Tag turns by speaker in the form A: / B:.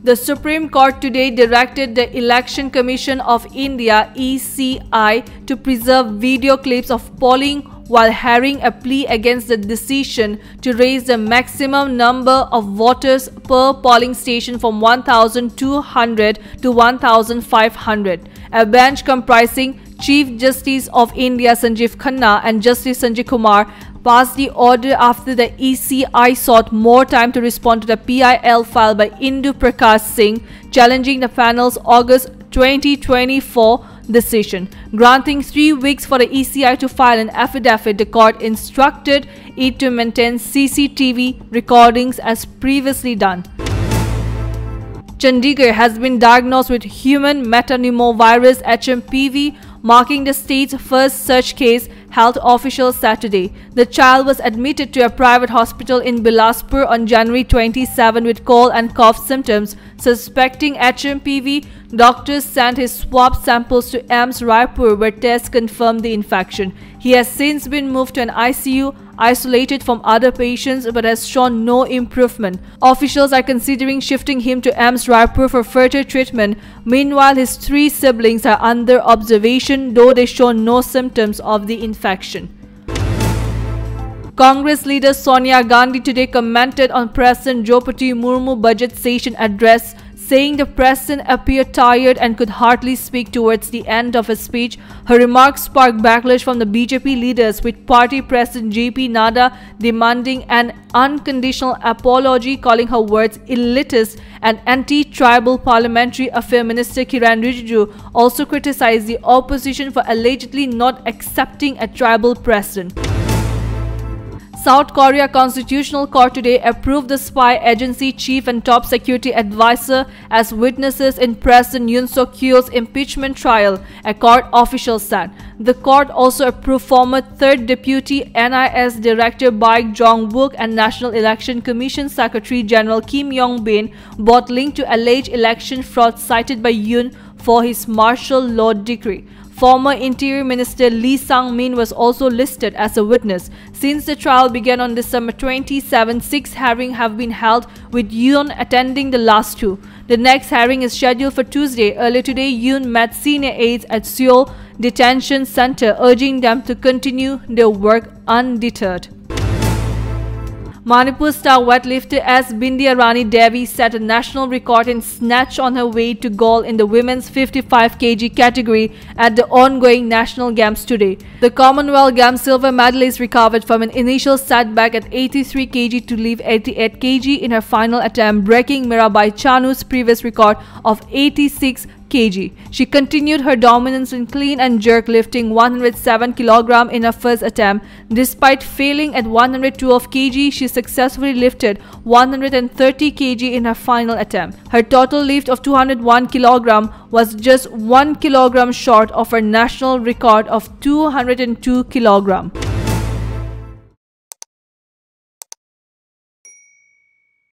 A: The Supreme Court today directed the Election Commission of India (ECI) to preserve video clips of polling while hearing a plea against the decision to raise the maximum number of voters per polling station from 1,200 to 1,500. A bench comprising Chief Justice of India Sanjeev Khanna and Justice Sanjay Kumar passed the order after the ECI sought more time to respond to the PIL filed by Indu Prakash Singh challenging the panel's August 2024 decision. Granting 3 weeks for the ECI to file an affidavit, the court instructed it to maintain CCTV recordings as previously done. Chandigarh has been diagnosed with human metapneumovirus HMPV, marking the state's first such case, health officials Saturday. The child was admitted to a private hospital in Bilaspur on January 27 with cold and cough symptoms. Suspecting HMPV, doctors sent his swab samples to AIIMS Raipur where tests confirmed the infection. He has since been moved to an ICU, isolated from other patients, but has shown no improvement. Officials are considering shifting him to AIIMS Raipur for further treatment. Meanwhile, his 3 siblings are under observation, though they show no symptoms of the infection. Congress leader Sonia Gandhi today commented on President Draupadi Murmu's budget session address, saying the president appeared tired and could hardly speak towards the end of his speech. Her remarks sparked backlash from the BJP leaders, with party president JP Nadda demanding an unconditional apology, calling her words elitist, and anti-tribal. Parliamentary Affairs Minister Kiran Rijiju also criticized the opposition for allegedly not accepting a tribal president. South Korea Constitutional Court today approved the spy agency chief and top security advisor as witnesses in President Yoon Suk-yeol's impeachment trial, a court official said. The court also approved former 3rd Deputy NIS Director Baek Jong-wook and National Election Commission Secretary General Kim Yong-bin, both linked to alleged election fraud cited by Yoon for his martial law decree. Former Interior Minister Lee Sang-min was also listed as a witness. Since the trial began on December 27, 6 hearings have been held, with Yoon attending the last 2. The next hearing is scheduled for Tuesday. Earlier today, Yoon met senior aides at Seoul Detention Center, urging them to continue their work undeterred. Manipur star weightlifter S. Bindya Rani Devi set a national record in snatch on her way to gold in the women's 55 kg category at the ongoing National Games today. The Commonwealth Games silver medalist recovered from an initial setback at 83 kg to leave 88 kg in her final attempt, breaking Mirabai Chanu's previous record of 86 kg. She continued her dominance in clean and jerk, lifting 107 kg in her first attempt. Despite failing at 112 kg, she successfully lifted 130 kg in her final attempt. Her total lift of 201 kg was just 1 kg short of her national record of 202 kg.